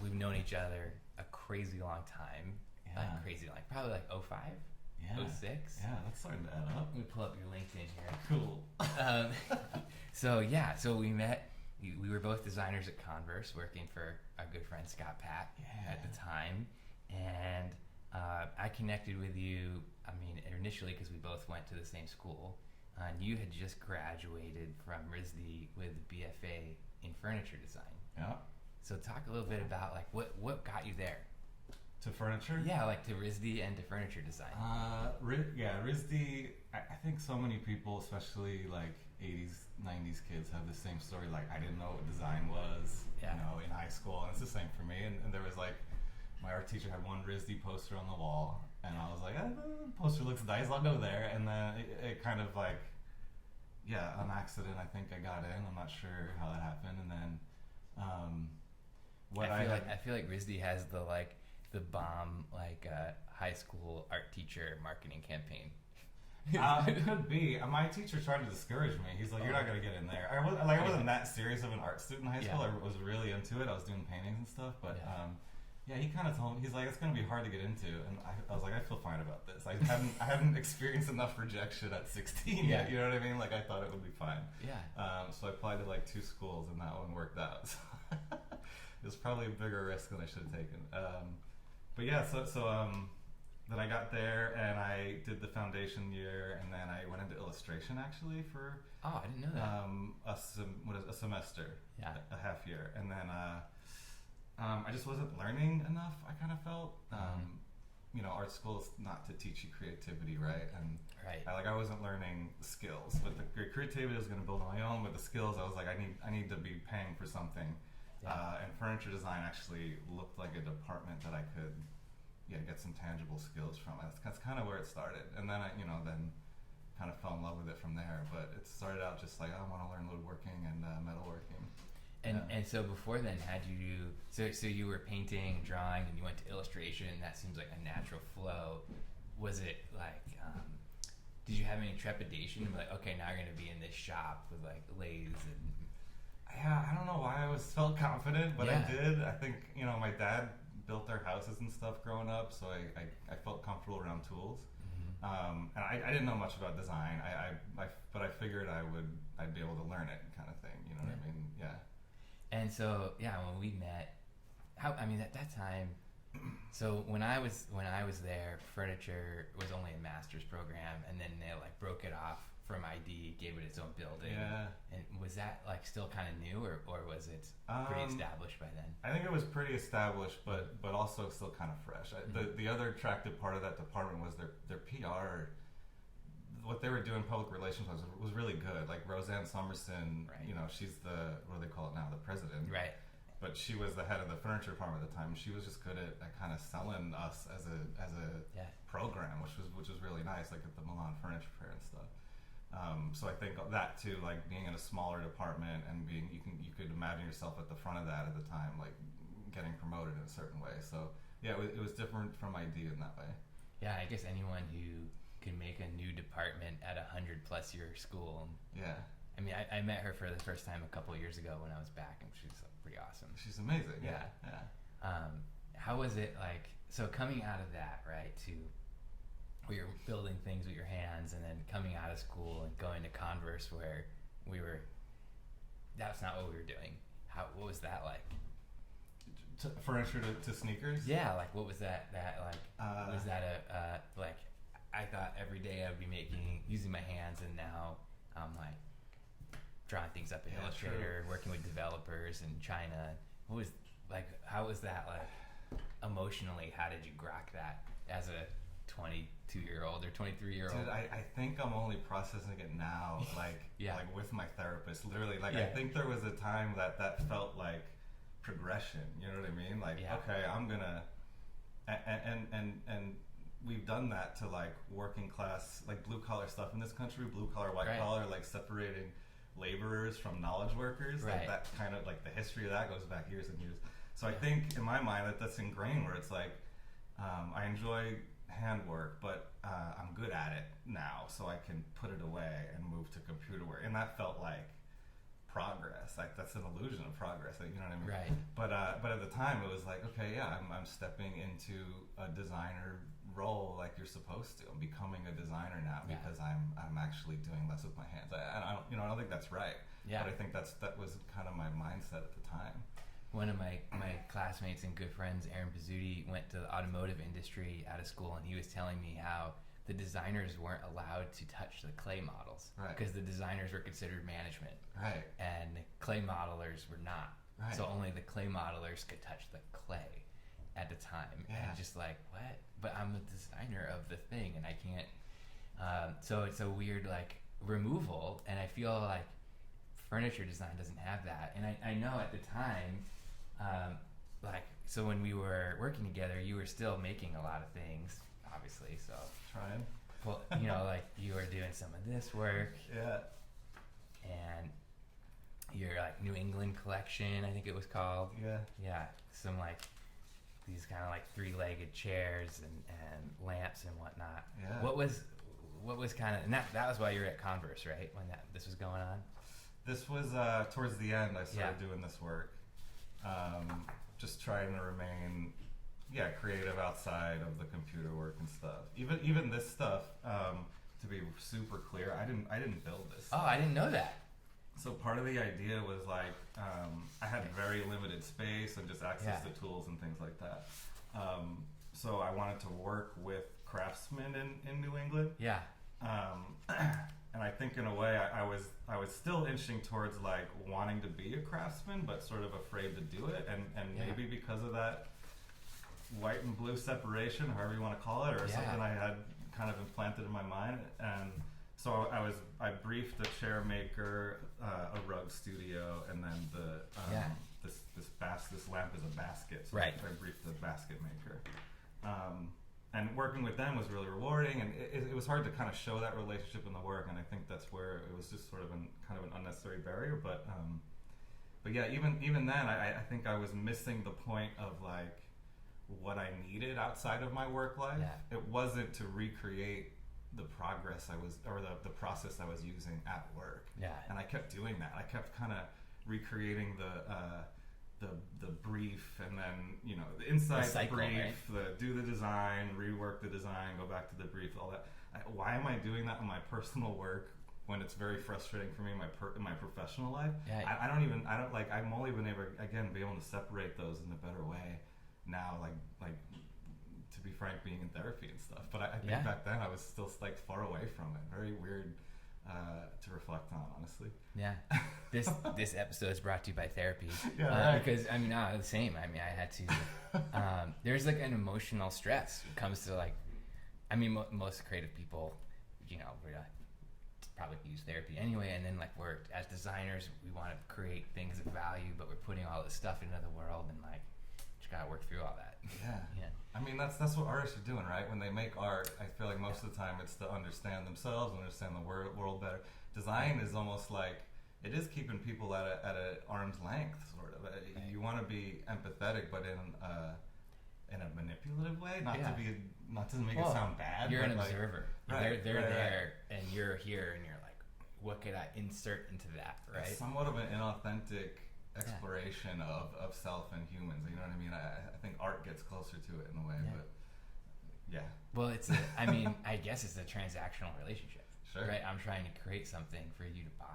we've known each other a crazy long time. Yeah. Crazy, like probably like '05, Yeah. '06. Yeah, that's starting to add up. Let me pull up your LinkedIn here. Cool. So we met. We were both designers at Converse, working for our good friend Scott Pat at the time, and I connected with you. I mean, initially because we both went to the same school, and you had just graduated from RISD with BFA in furniture design. Yeah. So talk a little bit about like what got you there. To furniture? Yeah, like to RISD and to furniture design. RISD, I think so many people, especially like 80s, 90s kids, have the same story. Like, I didn't know what design was, Yeah. in high school, and it's the same for me. And there was like, my art teacher had one RISD poster on the wall, and I was like, the poster looks nice, I'll go there. And then it kind of like, on accident, I think I got in. I'm not sure how that happened. And then, I feel like RISD has the bomb high school art teacher marketing campaign. It could be. My teacher tried to discourage me. He's like, "You're not gonna get in there." I wasn't that serious of an art student in high school. I was really into it. I was doing paintings and stuff. But he kind of told me, he's like, "It's gonna be hard to get into." And I was like, "I feel fine about this. I hadn't experienced enough rejection at 16 yet. You know what I mean? Like, I thought it would be fine. Yeah. So I applied to like 2 schools, and that one worked out. So it was probably a bigger risk than I should have taken. But yeah, so then I got there and I did the foundation year, and then I went into illustration actually for I didn't know that. a semester, Yeah. a half year, and then I just wasn't learning enough. I kind of felt, art school is not to teach you creativity, right? And Right. I wasn't learning skills, but the creativity I was going to build on my own. But the skills, I was like, I need to be paying for something. Yeah. And furniture design actually looked like a department that I could, get some tangible skills from. That's kind of where it started, and then I, then kind of fell in love with it from there. But it started out just like, I want to learn woodworking and metalworking. And so before then, had you so you were painting, drawing, and you went to illustration? That seems like a natural flow. Was it like? Did you have any trepidation? Like, okay, now you're going to be in this shop with like lathes and. Yeah, I don't know why I felt confident, but Yeah. I did. I think, my dad built their houses and stuff growing up, so I felt comfortable around tools. Mm-hmm. And I didn't know much about design. But I figured I'd be able to learn it, kind of thing. You know what I mean? Yeah. And so when we met, at that time. So when I was there, furniture was only a master's program, and then they broke it off from ID, gave it its own building. Yeah. And was that still kind of new, or was it pretty established by then? I think it was pretty established, but also still kind of fresh. The other attractive part of that department was their PR. What they were doing, public relations was really good. Like Roseanne Somerson, right. She's what do they call it now, the president. Right. But she was the head of the furniture department at the time. She was just good at kind of selling us as a program, which was really nice, like at the Milan Furniture Fair and stuff. So I think that too, like being in a smaller department and you could imagine yourself at the front of that at the time, like getting promoted in a certain way. So yeah, it was different from ID in that way. Yeah, I guess anyone who can make a new department at 100+ year school. Yeah. I mean, I met her for the first time a couple years ago when I was back, and she's pretty awesome. She's amazing. Yeah. How was it so coming out of that, right, to where you're building things with your hands, and then coming out of school and going to Converse, where that's not what we were doing. What was that like? Furniture to sneakers? Yeah, what was that was that I thought every day I would be using my hands, and now I'm drawing things up in Illustrator, working with developers in China. How was that emotionally? How did you grok that as a 22-year-old or 23-year-old? Dude, I think I'm only processing it now, with my therapist. Literally, I think there was a time that felt like progression. You know what I mean? Okay, I'm gonna, and we've done that to working class, blue collar stuff in this country, blue collar, white collar, separating laborers from knowledge workers. Right. That kind of the history of that goes back years and years. So I think in my mind that's ingrained, where it's I enjoy handwork, but I'm good at it now, so I can put it away and move to computer work. And that felt like progress. Like that's an illusion of progress. Like, you know what I mean? Right. But at the time it was like, okay, yeah, I'm stepping into a designer role like you're supposed to. I'm becoming a designer now because I'm actually doing less with my hands. I don't think that's right. Yeah. But I think that was kind of my mindset at the time. One of my classmates and good friends, Aaron Pizzuti, went to the automotive industry out of school, and he was telling me how the designers weren't allowed to touch the clay models because the designers were considered management, and clay modelers were not. So only the clay modelers could touch the clay at the time. And just like, what? But I'm the designer of the thing, and I can't. So it's a weird like removal, and I feel like furniture design doesn't have that. And I know at the time, so when we were working together, you were still making a lot of things, obviously. So trying. Well, like you were doing some of this work. Yeah. And your like New England collection, I think it was called. Yeah. Yeah. Some like these kind of like 3-legged chairs and lamps and whatnot. Yeah. What was kind of, and that was while you were at Converse, right? When this was going on? This was towards the end. I started doing this work, just trying to remain, creative outside of the computer work and stuff. Even this stuff, to be super clear, I didn't build this. Oh, I didn't know that. So part of the idea was like I had very limited space and just access to tools and things like that. So I wanted to work with craftsmen in New England. Yeah. And I think in a way I was still inching towards like wanting to be a craftsman, but sort of afraid to do it. And maybe because of that white and blue separation, however you want to call it, or something I had kind of implanted in my mind. And so I briefed a chair maker, a rug studio, and then this lamp is a basket. So I briefed the basket maker. And working with them was really rewarding, and it was hard to kind of show that relationship in the work, and I think that's where it was just sort of kind of an unnecessary barrier. But yeah, even then, I think I was missing the point of like what I needed outside of my work life. Yeah. It wasn't to recreate the progress the process I was using at work. Yeah. And I kept doing that. I kept kind of recreating the brief, and then the inside cycle, brief, do the design, rework the design, go back to the brief, all that. Why am I doing that in my personal work when it's very frustrating for me in my professional life? Yeah. I'm only been able to separate those in a better way now, like to be frank, being in therapy and stuff. But I think back then I was still like far away from it. Very weird to reflect on, honestly. Yeah. This episode is brought to you by therapy. Because the same. I had to. There's like an emotional stress when it comes to like. Most creative people, we're probably use therapy anyway. And then like we're as designers, we want to create things of value, but we're putting all this stuff into the world, and like just gotta work through all that. Yeah. That's what artists are doing, right? When they make art, I feel like most of the time it's to understand themselves, understand the world better. Design is almost like it is keeping people at a arm's length, sort of. You want to be empathetic, but in a manipulative way, not to make it sound bad. You're but an like, observer. Right, they're there, and you're here, and you're like, what could I insert into that? Right. It's somewhat of an inauthentic exploration of self and humans. You know what I mean? I think art gets closer to it in a way, but yeah. Well, I guess it's a transactional relationship. Sure. Right? I'm trying to create something for you to buy.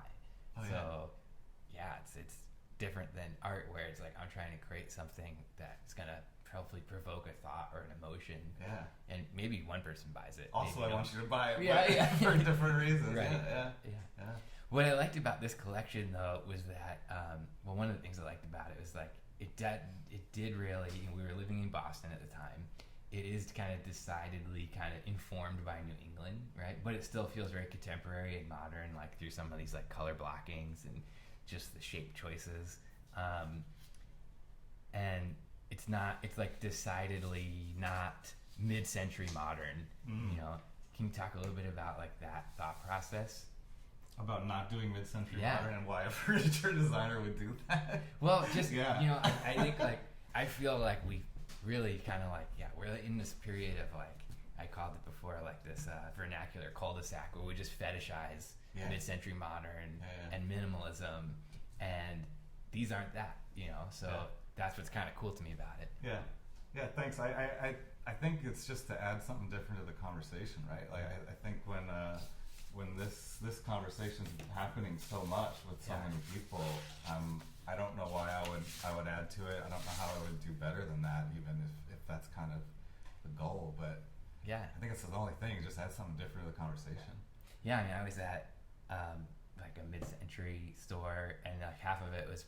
It's different than art where it's like I'm trying to create something that's gonna hopefully provoke a thought or an emotion. Yeah. And maybe one person buys it. Also, I want you to buy it for different reasons. Right. Yeah. What I liked about this collection, though, was that one of the things I liked about it was like it did really. We were living in Boston at the time. It is kind of decidedly kind of informed by New England, right? But it still feels very contemporary and modern, like through some of these like color blockings and just the shape choices. And it's like decidedly not mid-century modern. Can you talk a little bit about like that thought process? About not doing mid-century modern and why a furniture designer would do that? Well, just, I think like, I feel like we really kind of like, we're in this period of like, I called it before like this vernacular cul-de-sac where we just fetishize mid-century modern and minimalism. and these aren't that, so that's what's kind of cool to me about it. Yeah, thanks. I think it's just to add something different to the conversation, right? Like I think when this conversation's happening so much with so many people, I don't know why I would add to it. I don't know how I would do better than that, even if that's kind of the goal. But I think it's the only thing. Just add something different to the conversation. Yeah, I mean, I was at like a mid-century store, and like half of it was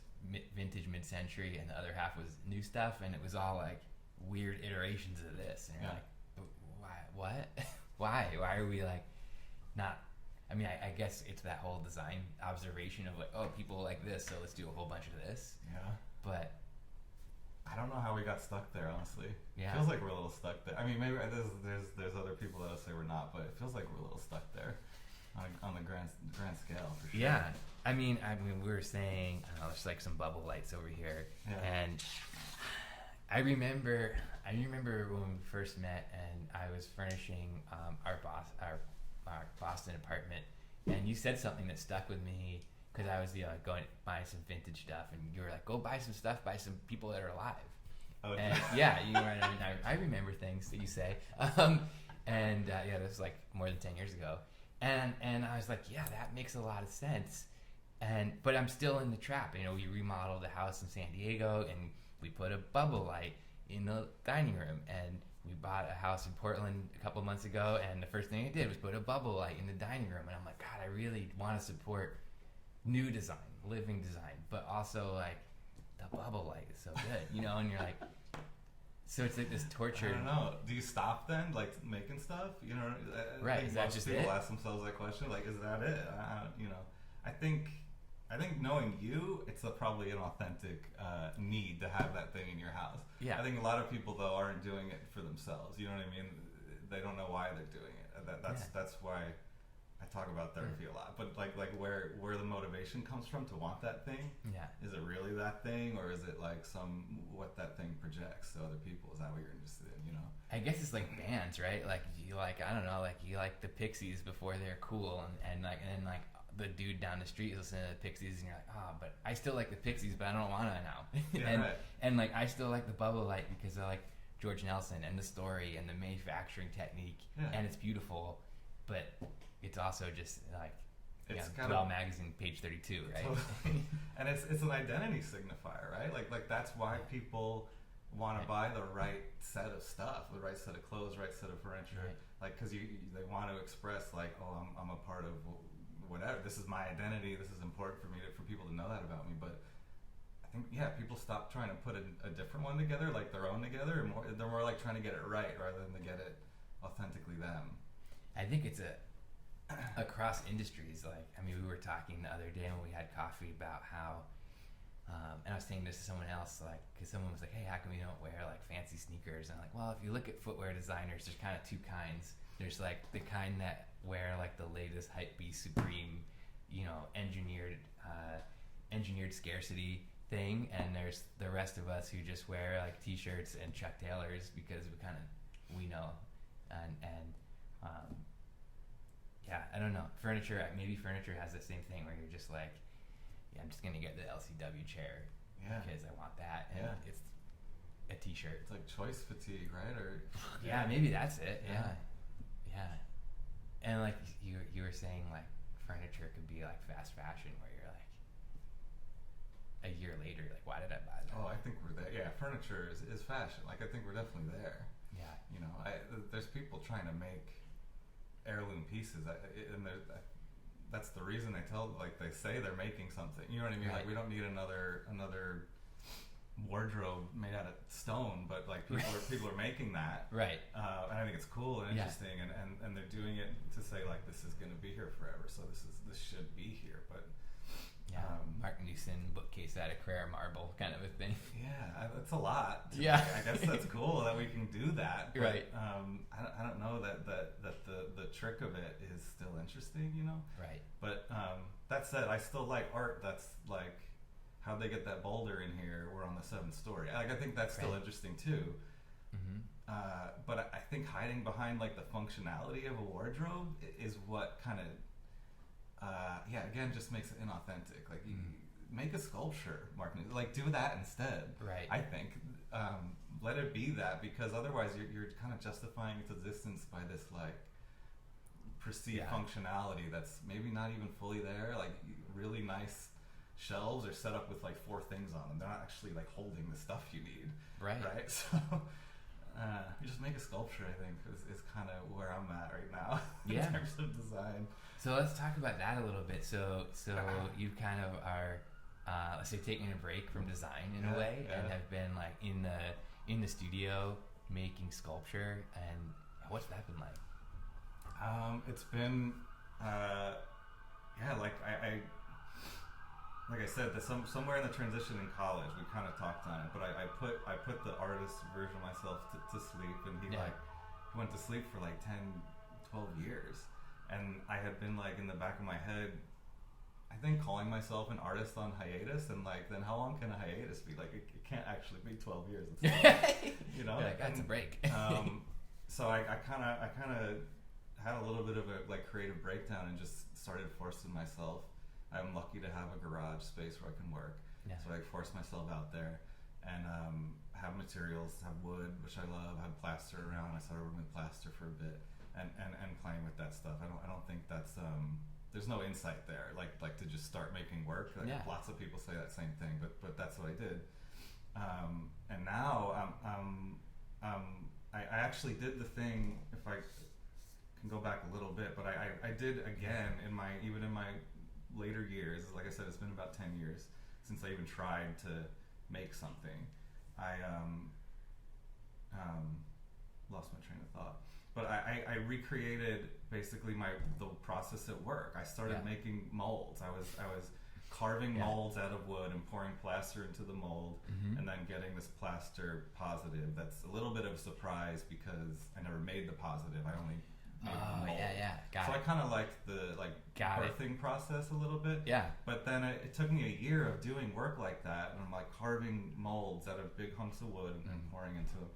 vintage mid-century, and the other half was new stuff, and it was all like weird iterations of this. And you're like, why? What? Why are we like not? I mean, I guess it's that whole design observation of like, oh, people like this, so let's do a whole bunch of this. Yeah. But I don't know how we got stuck there, honestly. Yeah. It feels like we're a little stuck there. I mean, maybe there's other people that'll say we're not, but it feels like we're a little stuck there on the grand scale, for sure. Yeah. I mean, we were saying, I don't know, there's like some bubble lights over here, and I remember when we first met, and I was furnishing our Boston apartment, and you said something that stuck with me because I was going to buy some vintage stuff, and you were like, "Go buy some stuff by some people that are alive." Oh, and you were. I mean, I remember things that you say, this was like more than 10 years ago, and I was like, "Yeah, that makes a lot of sense." But I'm still in the trap. We remodeled a house in San Diego, and we put a bubble light in the dining room, and we bought a house in Portland a couple months ago, and the first thing I did was put a bubble light in the dining room, and I'm like, God, I really want to support new design, living design, but also like the bubble light is so good, and you're like, so it's like this torture. I don't know. Do you stop then, like making stuff? Right? Is that just it? People ask themselves that question, like, is that it? I think knowing you, it's probably an authentic need to have that thing in your house. Yeah. I think a lot of people though aren't doing it for themselves. You know what I mean? They don't know why they're doing it. That's why I talk about therapy a lot. But like where the motivation comes from to want that thing. Yeah. Is it really that thing, or is it like what that thing projects to other people? Is that what you're interested in? I guess it's like bands, right? Like you I don't know, like you like the Pixies before they're cool, and then the dude down the street is listening to the Pixies, and you're like, but I still like the Pixies, but I don't want to now. Yeah, and like I still like the bubble light because I like George Nelson and the story and the manufacturing technique, and it's beautiful, but it's also just like Dwell magazine page 32, right? Totally. And it's an identity signifier, right? Like that's why people want to buy the right set of stuff, the right set of clothes, right set of furniture, like because they want to express like, oh, I'm a part of whatever. This is my identity. This is important for me for people to know that about me. But I think people stop trying to put a different one together, like their own together, and they're more like trying to get it right rather than to get it authentically them. I think it's across industries. Like, I mean, we were talking the other day when we had coffee about how, and I was saying this to someone else, like, because someone was like, "Hey, how come we don't wear like fancy sneakers?" And I'm like, well, if you look at footwear designers, there's kind of two kinds. There's like the kind that wear like the latest hypebeast Supreme, engineered scarcity thing, and there's the rest of us who just wear like t-shirts and Chuck Taylors because we know, and I don't know, maybe furniture has the same thing where you're just like, I'm just gonna get the LCW chair because I want that, and it's a t-shirt. It's like choice fatigue, right? Or maybe that's it. Yeah. And like you were saying, like furniture could be like fast fashion, where you're like a year later, like, why did I buy that? Oh, I think we're there. Yeah, furniture is fashion. Like, I think we're definitely there. Yeah. There's people trying to make heirloom pieces, and that's the reason they say they're making something. You know what I mean? Right. Like, we don't need another wardrobe made out of stone, but like people are making that. Right. And I think it's cool and interesting, and they're doing it to say like, this is going to be here forever, so this should be here. But Mark Newson bookcase out of Carrara marble kind of a thing. Yeah, that's a lot. Yeah. I guess that's cool that we can do that. But, right. I don't know that the trick of it is still interesting, Right. But that said, I still like art that's like, how'd they get that boulder in here? We're on the 7th story. Like, I think that's still interesting too. Mm-hmm. But I think hiding behind like the functionality of a wardrobe is what kind of again just makes it inauthentic. Like make a sculpture, Mark. Like, do that instead. Right. I think let it be that, because otherwise you're kind of justifying its existence by this like perceived functionality that's maybe not even fully there. Like really nice shelves are set up with like 4 things on them. They're not actually like holding the stuff you need. Right. So you just make a sculpture, I think, is kind of where I'm at right now in terms of design. So let's talk about that a little bit. So you kind of are, let's say, taking a break from design in a way, and have been like in the studio making sculpture. And what's that been like? It's been, like I said, somewhere in the transition in college, we kind of talked on it. But I put the artist version of myself to sleep, and he went to sleep for like 10, 12 years. And I had been like in the back of my head, I think, calling myself an artist on hiatus, and like, then how long can a hiatus be? Like, it can't actually be 12 years. It's like, you know, like, that's a break. So I kind of had a little bit of a like creative breakdown and just started forcing myself. I'm lucky to have a garage space where I can work, so I forced myself out there and have materials, have wood, which I love, have plaster around. I started working with plaster for a bit. And playing with that stuff. I don't think that's there's no insight there. Like to just start making work. Like lots of people say that same thing, but that's what I did. And now I actually did the thing. If I can go back a little bit, but I did again in my later years. Like I said, it's been about 10 years since I even tried to make something. I lost my train of thought. But I recreated basically the process at work. I started making molds. I was carving molds out of wood and pouring plaster into the mold, and then getting this plaster positive. That's a little bit of a surprise because I never made the positive. I only made the mold. So I kind of liked the birthing process a little bit. But then it took me a year of doing work like that, and I'm like carving molds out of big hunks of wood and pouring into them.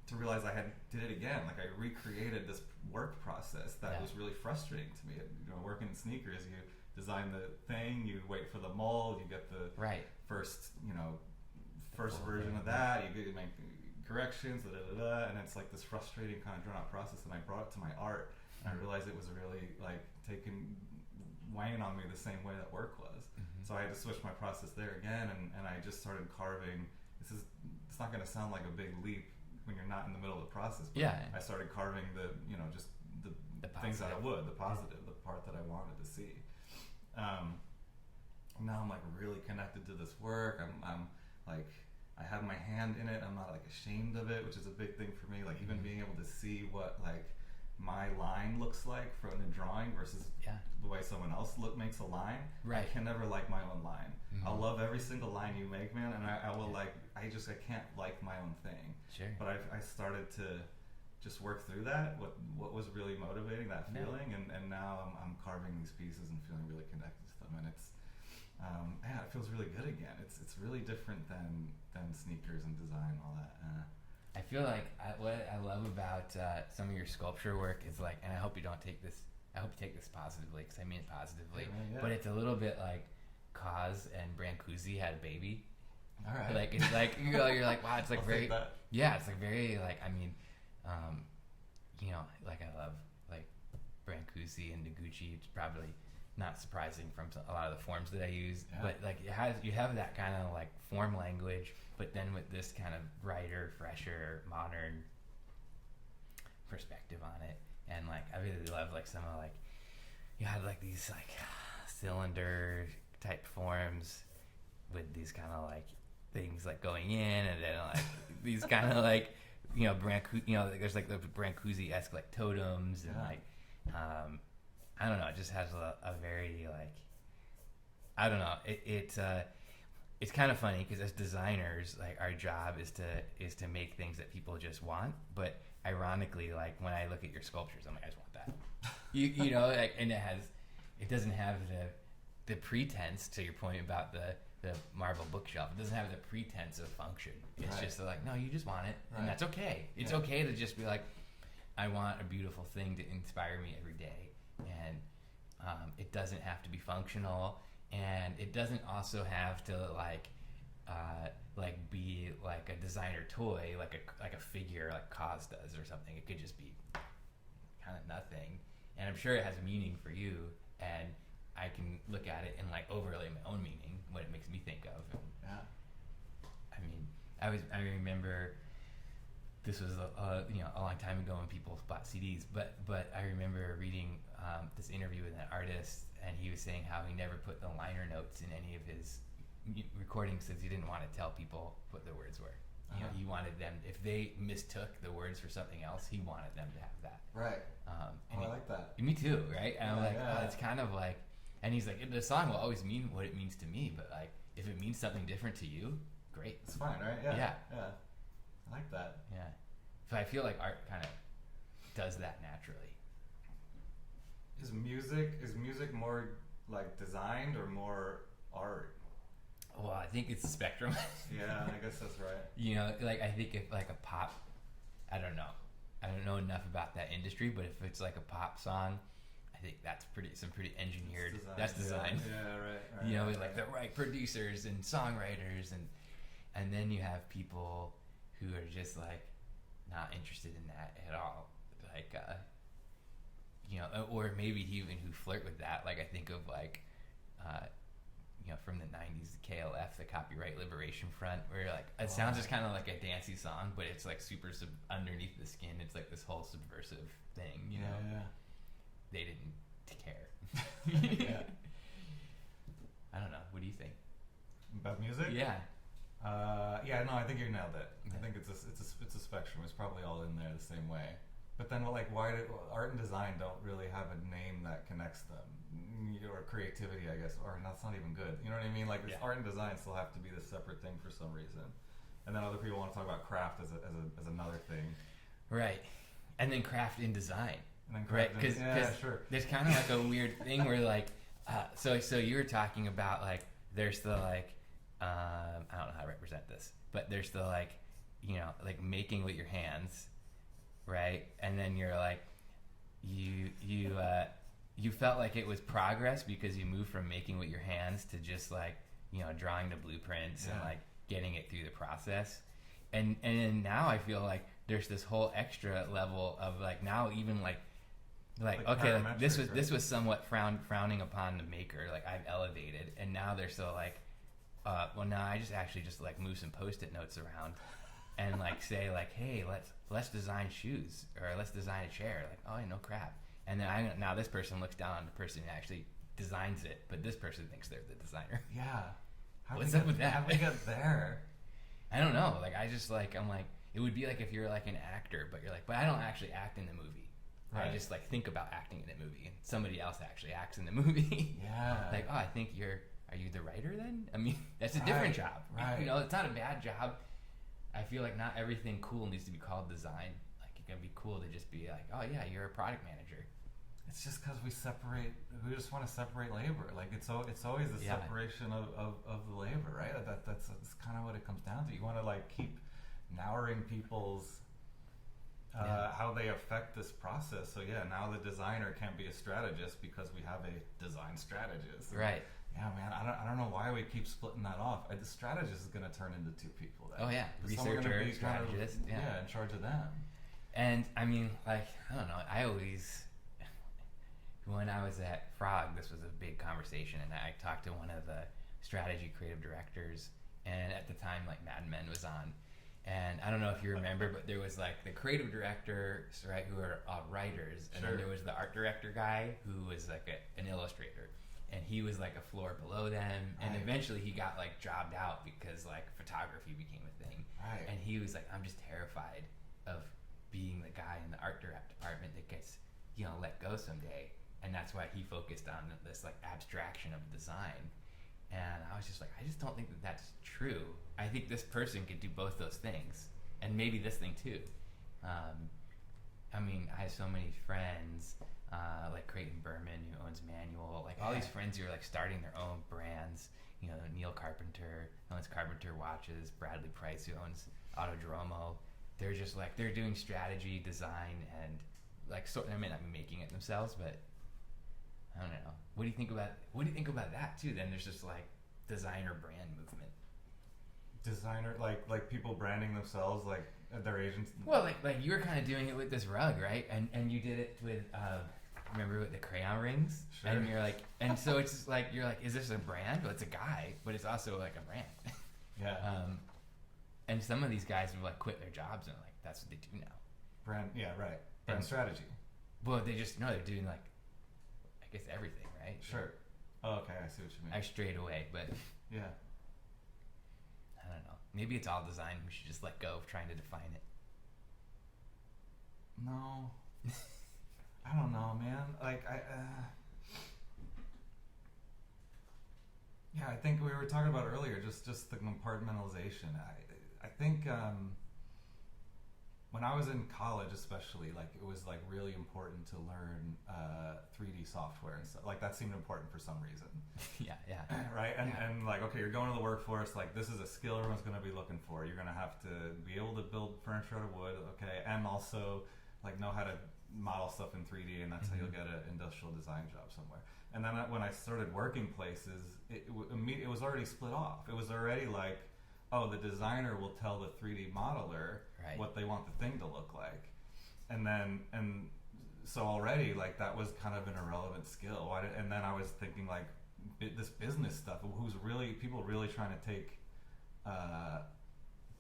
To realize I did it again. Like I recreated this work process that was really frustrating to me. You know, working in sneakers, you design the thing, you wait for the mold, you get the first version of that, you make corrections, and it's like this frustrating kind of drawn out process. And I brought it to my art, and I realized it was really like weighing on me the same way that work was. So I had to switch my process there again, and I just started carving. It's not going to sound like a big leap when you're not in the middle of the process. But I started carving the things out of wood, the positive, the part that I wanted to see. Now I'm like really connected to this work. I'm like, I have my hand in it. I'm not like ashamed of it, which is a big thing for me. Like even being able to see what like my line looks like from a drawing versus the way someone else makes a line. I can never like my own line. I'll love every single line you make, man, and I will like. I can't like my own thing. Sure. But I started to just work through that. What was really motivating that feeling, and now I'm carving these pieces and feeling really connected to them, and it's it feels really good again. It's really different than sneakers and design and all that. I feel like what I love about some of your sculpture work is like, and I hope you don't take this. I hope you take this positively because I mean it positively. But it's a little bit like Kaz and Brancusi had a baby. All right. Like it's like you're like wow, it's like very it's like very like I mean, like I love like Brancusi and Noguchi. It's probably not surprising from a lot of the forms that I use, but like you have that kind of like form language, but then with this kind of brighter, fresher, modern perspective on it. And like I really love like some of like you had like these like cylinder type forms with these kind of like things like going in, and then like these kind of like there's like the Brancusi-esque like totems and like I don't know, it just has a very like I don't know, it's kind of funny because as designers, like our job is to make things that people just want, but ironically, like when I look at your sculptures, I'm like, I just want that. you know, like, and it doesn't have the pretense, to your point about the marble bookshelf. It doesn't have the pretense of function. It's just like, no, you just want it, and that's okay. It's okay to just be like, I want a beautiful thing to inspire me every day, and it doesn't have to be functional. and it doesn't also have to be like a designer toy, like a figure like Cause does or something. It could just be kind of nothing, and I'm sure it has meaning for you, and I can look at it and like overlay my own meaning, what it makes me think of. And, I mean, I remember this was a long time ago when people bought CDs, but I remember reading this interview with an artist, and he was saying how he never put the liner notes in any of his recordings since he didn't want to tell people what the words were. You know, he wanted them, if they mistook the words for something else, he wanted them to have that. Right. I like that. Me too, right? And I'm like, yeah. oh, it's kind of like, and he's like, the song will always mean what it means to me, but like, if it means something different to you, great. It's fine, right? Yeah. I like that. Yeah. So I feel like art kind of does that naturally. Is music more like designed or more art? Well, I think it's a spectrum. Yeah, I guess that's right. You know, like I think if like a pop, I don't know enough about that industry, but if it's like a pop song, I think that's some pretty engineered. That's design. Yeah, right. You know, with like the right producers and songwriters, and then you have people who are just like not interested in that at all, like you know, or maybe even who flirt with that. Like I think of like you know, from the 90s, KLF, the Copyright Liberation Front, where like it sounds just kind of like a dancey song, but it's like super underneath the skin. It's like this whole subversive thing, you know. Yeah. They didn't care. Yeah. I don't know. What do you think about music? Yeah. No, I think you nailed it. Yeah. I think it's a spectrum. It's probably all in there the same way. But then, like, why art and design don't really have a name that connects them, or creativity, I guess, or that's not even good. You know what I mean? Like, art and design still have to be this separate thing for some reason, and then other people want to talk about craft as another thing. Right, and then craft in design. And then craft, right? Because sure. There's kind of like a weird thing where like, so you were talking about like there's the like, I don't know how to represent this, but there's the like, you know, like making with your hands. Right, and then you're like, you felt like it was progress because you moved from making with your hands to just like, you know, drawing the blueprints and like getting it through the process, and then now I feel like there's this whole extra level of like now even like okay, like this was somewhat frowning upon the maker, like I've elevated, and now they're so like, well now I just like move some Post-it notes around. And like say like, hey, let's design shoes, or let's design a chair. Like, oh, no crap. And then now this person looks down on the person who actually designs it, but this person thinks they're the designer. Yeah. What's up with that? How'd we get there? I don't know. Like I just like I'm like it would be like if you're like an actor, but you're like, but I don't actually act in the movie. Right. I just like think about acting in the movie, and somebody else actually acts in the movie. Yeah. Like, oh, I think are you the writer then? I mean, that's a different job. Right. You know, it's not a bad job. I feel like not everything cool needs to be called design. Like it can be cool to just be like, oh yeah, you're a product manager. It's just because we just want to separate labor. Like it's always the separation of the labor, right? That's kind of what it comes down to. You want to like keep narrowing people's how they affect this process. So yeah, now the designer can't be a strategist because we have a design strategist. Right. Yeah, man, I don't know why we keep splitting that off. The strategist is going to turn into two people. Then. Oh yeah, researcher, strategist. Yeah, in charge of them. And I mean, like, I don't know. I always, when I was at Frog, this was a big conversation, and I talked to one of the strategy creative directors, and at the time, like Mad Men was on, and I don't know if you remember, but there was like the creative directors, right, who are writers, and then there was the art director guy who was like an illustrator. And he was like a floor below them, and eventually he got like jobbed out because like photography became a thing. Right. And he was like, I'm just terrified of being the guy in the art department that gets, you know, let go someday. And that's why he focused on this like abstraction of design. And I was just like, I just don't think that that's true. I think this person could do both those things, and maybe this thing too. I mean, I have so many friends. Like Creighton Berman, who owns Manual, like all these friends who are like starting their own brands. You know, Neil Carpenter owns Carpenter Watches, Bradley Price, who owns Autodromo. They're just like, they're doing strategy, design, and like, so I may not be making it themselves, but I don't know. what do you think about that too? Then there's just like designer brand movement. Designer, like people branding themselves, like their agents. Well, like you were kind of doing it with this rug, right? And you did it with remember with the crayon rings? Sure. And you're like, and so it's just like you're like, is this a brand? Well, it's a guy, but it's also like a brand. Yeah. And some of these guys would like quit their jobs and like that's what they do now. Brand, yeah, right. Brand strategy. Well, they just they're doing like, I guess everything, right? Sure. Oh, okay, I see what you mean. I strayed away, but yeah. I don't know. Maybe it's all design. We should just let go of trying to define it. No. I don't know, man. Like yeah, I think we were talking about earlier, just the compartmentalization. I think when I was in college, especially, like it was like really important to learn 3D software and stuff. Like that seemed important for some reason. Yeah. Right, and like, okay, you're going to the workforce. Like this is a skill everyone's going to be looking for. You're going to have to be able to build furniture out of wood, okay, and also like know how to model stuff in 3D, and that's how you'll get an industrial design job somewhere. And then when I started working places, it was already split off. It was already like, oh, the designer will tell the 3D modeler what they want the thing to look like, and so already like that was kind of an irrelevant skill. And then I was thinking like this business stuff. People really trying to take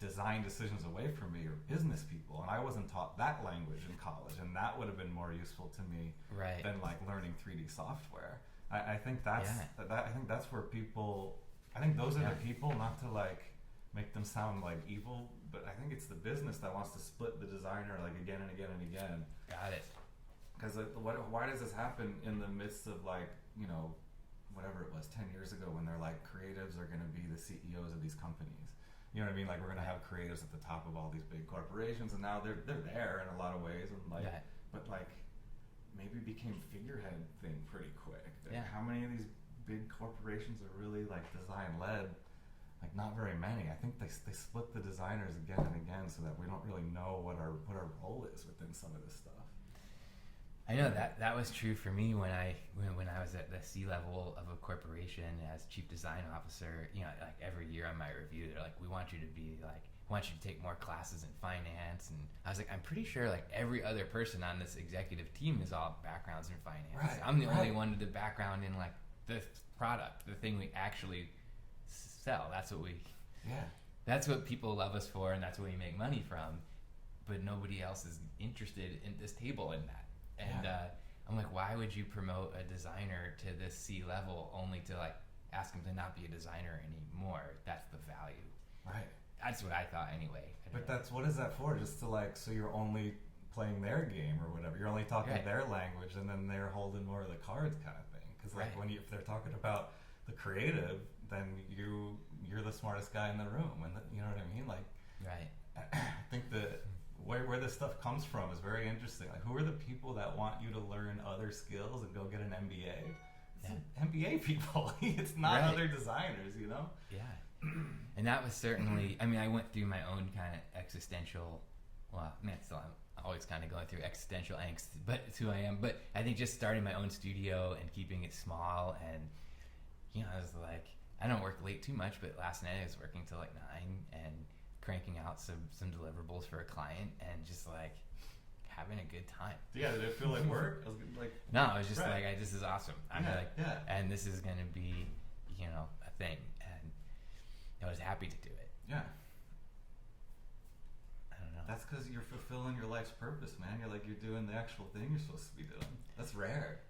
design decisions away from me are business people, and I wasn't taught that language in college, and that would have been more useful to me than like learning 3D software. I think that's I think that's where people. I think those are the people, not to like make them sound like evil, but I think it's the business that wants to split the designer like again and again and again. Got it. Because why does this happen in the midst of like, you know, whatever it was 10 years ago when they're like creatives are going to be the CEOs of these companies? You know what I mean? Like we're going to have creatives at the top of all these big corporations, and now they're there in a lot of ways, and like, but like maybe became figurehead thing pretty quick. Like, how many of these big corporations are really like design led? Like not very many. I think they split the designers again and again so that we don't really know what our role is within some of this stuff. I know that was true for me when I was at the C-level of a corporation as chief design officer. You know, like every year on my review, they're like, we want you to take more classes in finance, and I was like, I'm pretty sure like every other person on this executive team is all backgrounds in finance. Right, I'm the only one with the background in like the product, the thing we actually sell. That's what people love us for, and that's what we make money from. But nobody else is interested in this table in that. And I'm like, why would you promote a designer to this C-level only to like ask him to not be a designer anymore? That's the value. Right. That's what I thought anyway. But what is that for? Just to like, so you're only playing their game or whatever. You're only talking their language, and then they're holding more of the cards kind of thing. Because like if they're talking about the creative, then you're the smartest guy in the room, and you know what I mean? Like, I think that where this stuff comes from is very interesting. Like, who are the people that want you to learn other skills and go get an MBA? It's MBA people. It's not other designers, you know? Yeah. And that was certainly, I mean, I went through my own kind of existential, I'm always kind of going through existential angst, but it's who I am. But I think just starting my own studio and keeping it small, and, you know, I was like, I don't work late too much, but last night I was working till like 9 and cranking out some deliverables for a client and just like having a good time. Yeah, did it feel like work? No, I was just like, this is awesome. And this is going to be, you know, a thing. And I was happy to do it. Yeah. I don't know. That's because you're fulfilling your life's purpose, man. You're doing the actual thing you're supposed to be doing. That's rare.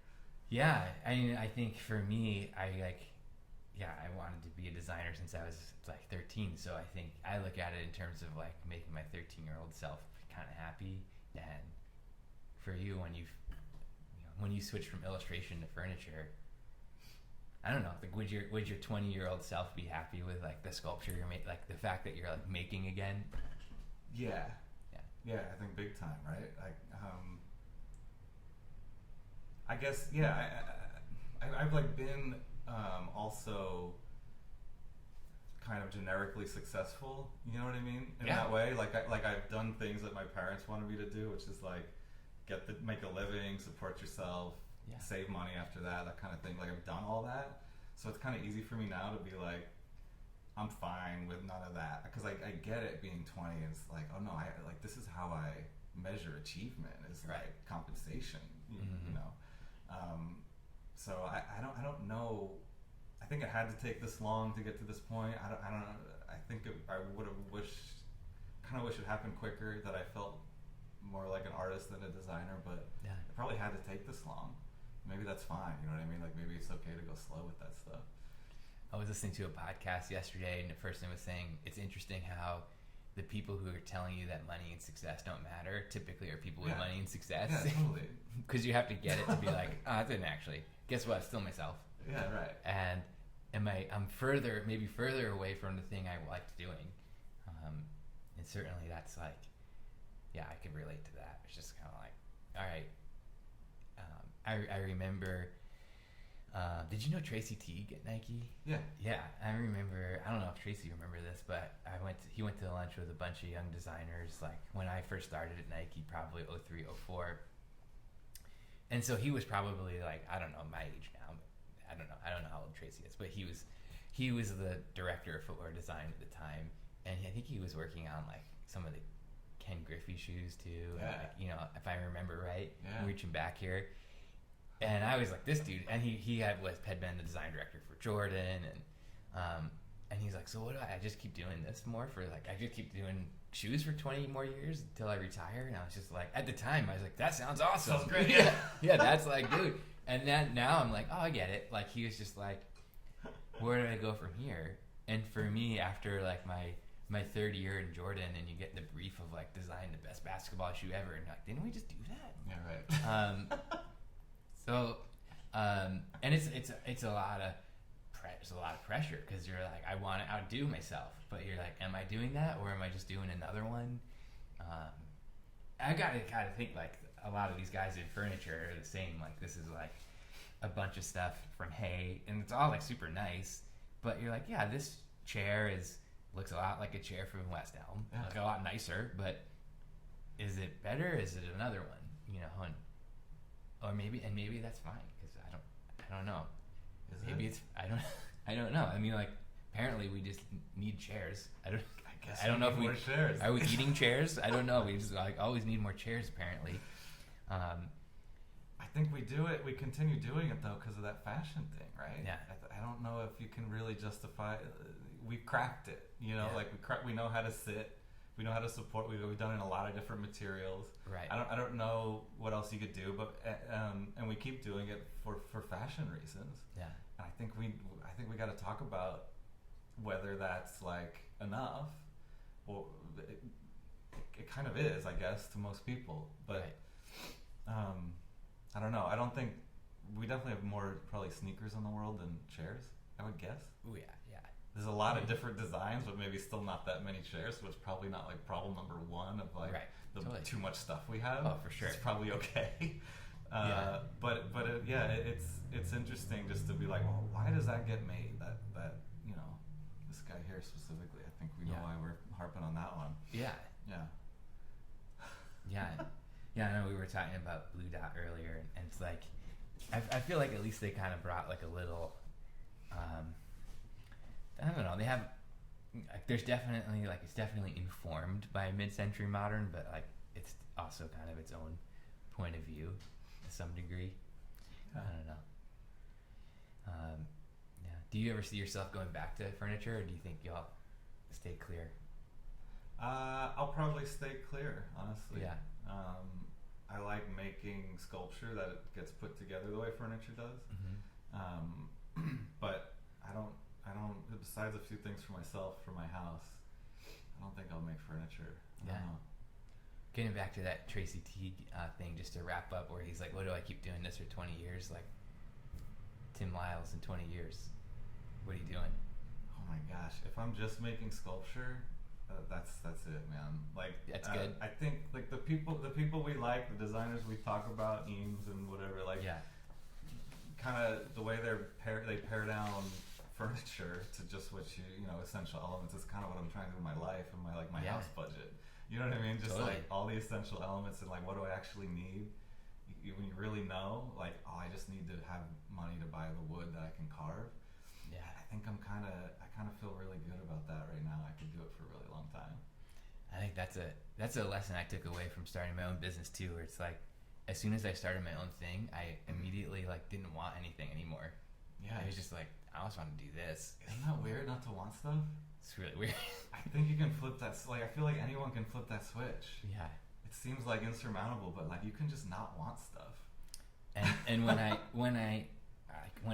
Yeah. I mean, I think for me, I wanted to be a designer since I was like 13. So I think I look at it in terms of like making my 13-year-old self kind of happy. And for you, when you switch from illustration to furniture, I don't know. Like, would your 20-year-old self be happy with like the sculpture you're making, like the fact that you're like making again? Yeah. I think big time, right? Like, I guess, I've like been also kind of generically successful, you know what I mean? In that way, like I've done things that my parents wanted me to do, which is like make a living, support yourself, save money after that kind of thing. Like I've done all that, so it's kind of easy for me now to be like, I'm fine with none of that, because I get it being 20. It's like, oh no, I like, this is how I measure achievement, is like compensation, you know. So I don't know. I think it had to take this long to get to this point. I don't know. I think I would have wish it happened quicker, that I felt more like an artist than a designer, but it probably had to take this long. Maybe that's fine, you know what I mean? Like maybe it's okay to go slow with that stuff. I was listening to a podcast yesterday, and the person was saying it's interesting how the people who are telling you that money and success don't matter typically are people with money and success. Yeah, totally. Because you have to get it to be like, I didn't actually. Guess what? Still myself. Yeah, right. And I'm maybe further away from the thing I liked doing. And certainly that's like, I can relate to that. It's just kind of like, all right. I remember, did you know Tracy Teague at Nike? Yeah. Yeah, I remember, I don't know if Tracy remember this, but he went to lunch with a bunch of young designers, like when I first started at Nike, probably 03, 04. And so he was probably like, I don't know, my age now. I don't know how old Tracy is, but he was the director of footwear design at the time, and I think he was working on like some of the Ken Griffey shoes too. Yeah. And like, you know, if I remember right, Yeah. I'm reaching back here. And I was like, this dude, and he had been the design director for Jordan, and he's like, so what do I just keep doing this more for, like, I just keep doing shoes for 20 more years until I retire? And I was just like, at the time, I was like, that sounds awesome. Sounds great. Yeah, that's like, dude. And then now I'm like, oh, I get it. Like, he was just like, where do I go from here? And for me, after like my third year in Jordan, and you get the brief of like design the best basketball shoe ever, and you're like, didn't we just do that? Yeah, right. So, and it's a lot of there's a lot of pressure, because you're like, I want to outdo myself, but you're like, am I doing that, or am I just doing another one? I gotta kind of think like a lot of these guys in furniture are the same. Like, this is like a bunch of stuff from Hay, and it's all like super nice, but you're like, yeah, this chair looks a lot like a chair from West Elm, like a lot nicer, but is it better? Is it another one? You know, or maybe that's fine, because I don't know. I don't know. I mean, like, apparently we just need chairs. I don't know if chairs. Are we eating chairs? I don't know. We just like always need more chairs, apparently. I think we do it. We continue doing it though because of that fashion thing, right? Yeah. I don't know if you can really justify. We've cracked it. You know, like we know how to sit. We know how to support. We've done it in a lot of different materials. Right. I don't know what else you could do, but and we keep doing it for fashion reasons. Yeah. And I think we got to talk about whether that's like enough. Well, it kind of is, I guess, to most people. But I don't know. I don't think we definitely have more probably sneakers in the world than chairs, I would guess. Oh yeah. There's a lot of different designs, but maybe still not that many chairs, so it's probably not like problem number one of like too much stuff we have. Oh, for sure. It's probably okay. But it's interesting just to be like, well, why does that get made? That you know, this guy here specifically, I think we know why we're harping on that one. Yeah. I know we were talking about Blue Dot earlier, and it's like, I feel like at least they kind of brought like a little, I don't know, they have, there's definitely, like, it's definitely informed by mid-century modern, but like it's also kind of its own point of view to some degree. I don't know. Do you ever see yourself going back to furniture, or do you think you'll stay clear? I'll probably stay clear, honestly. Yeah. I like making sculpture that it gets put together the way furniture does. Mm-hmm. But I don't, besides a few things for myself, for my house, I don't think I'll make furniture. I don't know. Getting back to that Tracy Teague thing, just to wrap up, where he's like, what do I keep doing this for 20 years? Like, Tim Liles in 20 years, what are you doing? Oh my gosh, if I'm just making sculpture, that's it, man. Like, that's good. I think like the people we like, the designers we talk about, Eames and whatever, like, kind of the way they pare down furniture to just what you know, essential elements is kind of what I'm trying to do in my life and my house budget. You know what I mean? Just like all the essential elements and like what do I actually need. when you really know, like, oh, I just need to have money to buy the wood that I can carve. Yeah. I think I kind of feel really good about that right now. I could do it for a really long time. I think that's a lesson I took away from starting my own business too, where it's like, as soon as I started my own thing, I immediately like didn't want anything anymore. Yeah. It was just like, I always want to do this. Isn't that weird not to want stuff? It's really weird. I think you can flip that. Like, I feel like anyone can flip that switch. Yeah. It seems like insurmountable, but like you can just not want stuff. And when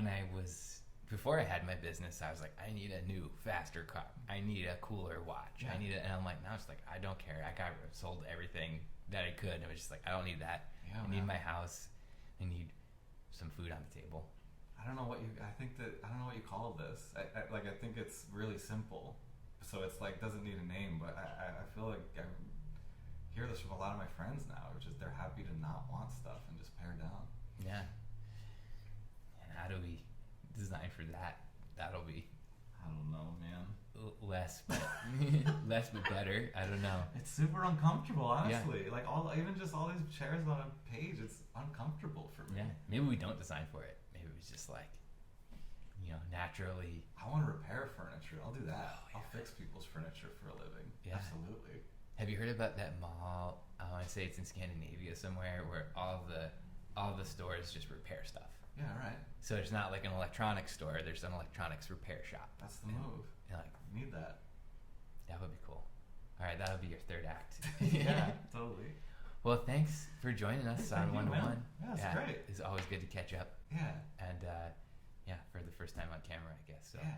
I was, before I had my business, I was like, I need a new, faster car. I need a cooler watch. Yeah. And I'm like, now it's like, I don't care. I got sold everything that I could. And it was just like, I don't need that. Yeah, I need my house. I need some food on the table. I don't know what you call this. I think it's really simple. So it's like, doesn't need a name, but I feel like I hear this from a lot of my friends now, which is they're happy to not want stuff and just pare down. Yeah. And how do we design for that? That'll be, I don't know, man. Less but better. I don't know. It's super uncomfortable, honestly. Yeah. Like even just all these chairs on a page, it's uncomfortable for me. Yeah. Maybe we don't design for it. Maybe it's just like, naturally. I want to repair furniture. I'll do that. Oh, yeah. I'll fix people's furniture for a living. Yeah. Absolutely. Have you heard about that mall? I want to say it's in Scandinavia somewhere, where all the stores just repair stuff. Yeah, right. So there's not like an electronics store. There's an electronics repair shop. That's the move. Like, need that. That would be cool. All right, that'll be your third act. Yeah, totally. Well, thanks for joining us on One to One. Yeah, it's great. It's always good to catch up. Yeah. And for the first time on camera, I guess. So. Yeah.